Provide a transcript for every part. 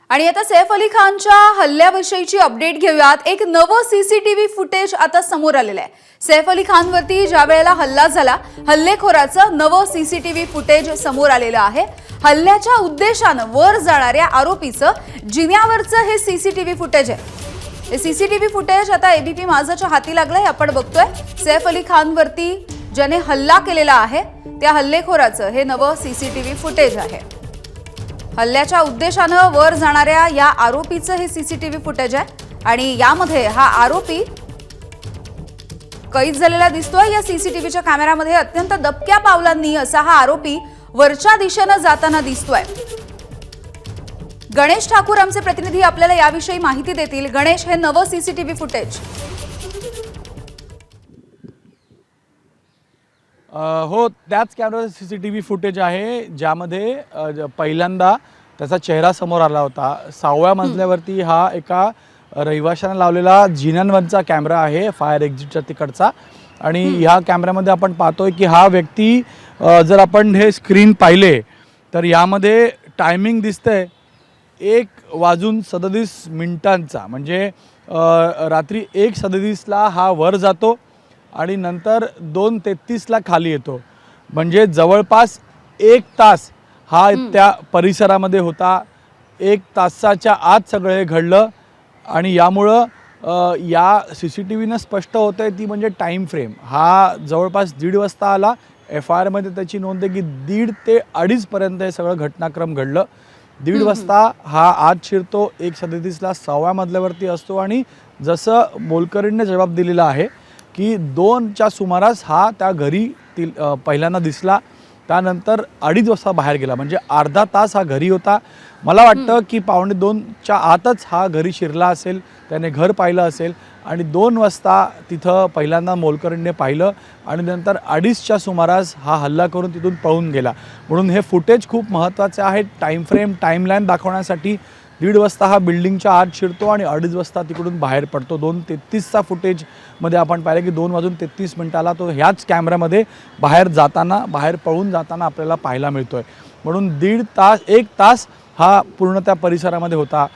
आणि आता सैफ अली खानच्या हल्ल्याविषयीची अपडेट घेऊयात। एक नवं सीसीटीव्ही फुटेज आता समोर आलेलं आहे। सैफ अली खानवरती ज्या वेळेला हल्ला झाला, हल्लेखोराचं नवं सीसीटीव्ही फुटेज समोर आलेलं आहे। हल्ल्याच्या उद्देशानं वर जाणाऱ्या आरोपीचं जिन्यावरचं हे सीसीटीव्ही फुटेज आहे। हे सीसीटीव्ही फुटेज आता एबीपी माझाच्या हाती लागलंय। आपण बघतोय सैफ अली खानवरती ज्याने हल्ला केलेला आहे त्या हल्लेखोराचं हे नवं सीसीटीव्ही फुटेज आहे। हल्ल्याच्या उद्देशानं वर जाणाऱ्या या आरोपीचं हे सीसीटीव्ही फुटेज आहे आणि यामध्ये हा आरोपी कैद झालेला दिसतोय। या सीसीटीव्हीच्या कॅमेऱ्यामध्ये अत्यंत दबक्या पावलांनी असा हा आरोपी वरच्या दिशेने जाताना दिसतोय। गणेश ठाकूर आमचे प्रतिनिधी आपल्याला याविषयी माहिती देतील। गणेश, हे नवं सीसीटीव्ही फुटेज हो, त्याच कॅमेराचं सीसीटीव्ही फुटेज आहे ज्यामध्ये पहिल्यांदा त्याचा चेहरा समोर आला होता। 6व्या मजल्यावरती हा एका रहिवाशाने लावलेला जिन्यांवरचा कॅमेरा आहे, फायर एक्झिटच्या तिकडचा। आणि ह्या कॅमेऱ्यामध्ये आपण पाहतोय की हा व्यक्ती, जर आपण हे स्क्रीन पाहिले तर यामध्ये टायमिंग दिसतंय 1:37 म्हणजे रात्री 1:37 हा वर जातो आणि नंतर 2:33 खाली येतो। म्हणजे जवळपास 1 तास हा त्या परिसरामध्ये होता। 1 तासाच्या आत सगळे घडलं आणि यामुळं या सीसीटीव्हीनं स्पष्ट होतंय ती म्हणजे टाइम फ्रेम। हा जवळपास 1:30 वाजता आला। FIR मध्ये त्याची नोंद आहे की 1:30 ते 2:30 पर्यंत हे सगळं घटनाक्रम घडलं। 1:30 वाजता हा आत शिरतो, 1:37 6व्या मजल्यावरती असतो आणि जसं मोलकरीणने जबाब दिलेला आहे की 2च्या सुमारास हा त्या घरी पहिल्यांदा दिसला, त्यानंतर 2:30 वाजता बाहेर गेला। म्हणजे अर्धा तास हा घरी होता। मला वाटतं की 1:45च्या आतच हा घरी शिरला असेल, त्याने घर पाहिलं असेल आणि 2 वाजता तिथं पहिल्यांदा मोलकरीणने पाहिलं आणि नंतर 2:30च्या सुमारास हा हल्ला करून तिथून पळून गेला। म्हणून हे फुटेज खूप महत्त्वाचे आहे टाइम फ्रेम, टाईमलाईन दाखवण्यासाठी। 1:30 वाजता हा बिल्डिंगच्या आत शिरतो आणि 2:30 वाजता तिकडून बाहेर पडतो। 2:33चा फुटेजमध्ये आपण पाहिलं की 2:33 तो ह्याच कॅमेऱ्यामध्ये बाहेर पळून जाताना आपल्याला पाहायला मिळतोय। म्हणून 1 तास हा पूर्ण त्या परिसरामध्ये होता।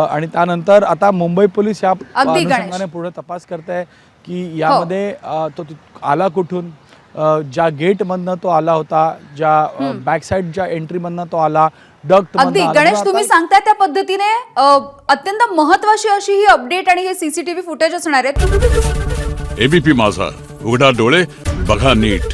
आणि त्यानंतर आता मुंबई पोलीस या अनुषंगाने पूर्ण तपास करत आहे की यामध्ये तो आला कुठून, ज्या गेटमधनं तो आला होता, ज्या बॅक साईडच्या एंट्रीमधनं तो आला, अगदी गणेश, तुम्ही सांगताय त्या पद्धतीने अत्यंत महत्त्वाची अशी ही अपडेट आणि हे सीसीटीव्ही फुटेज असणार आहेत। एबीपी माझा, उघडा डोळे बघा नीट।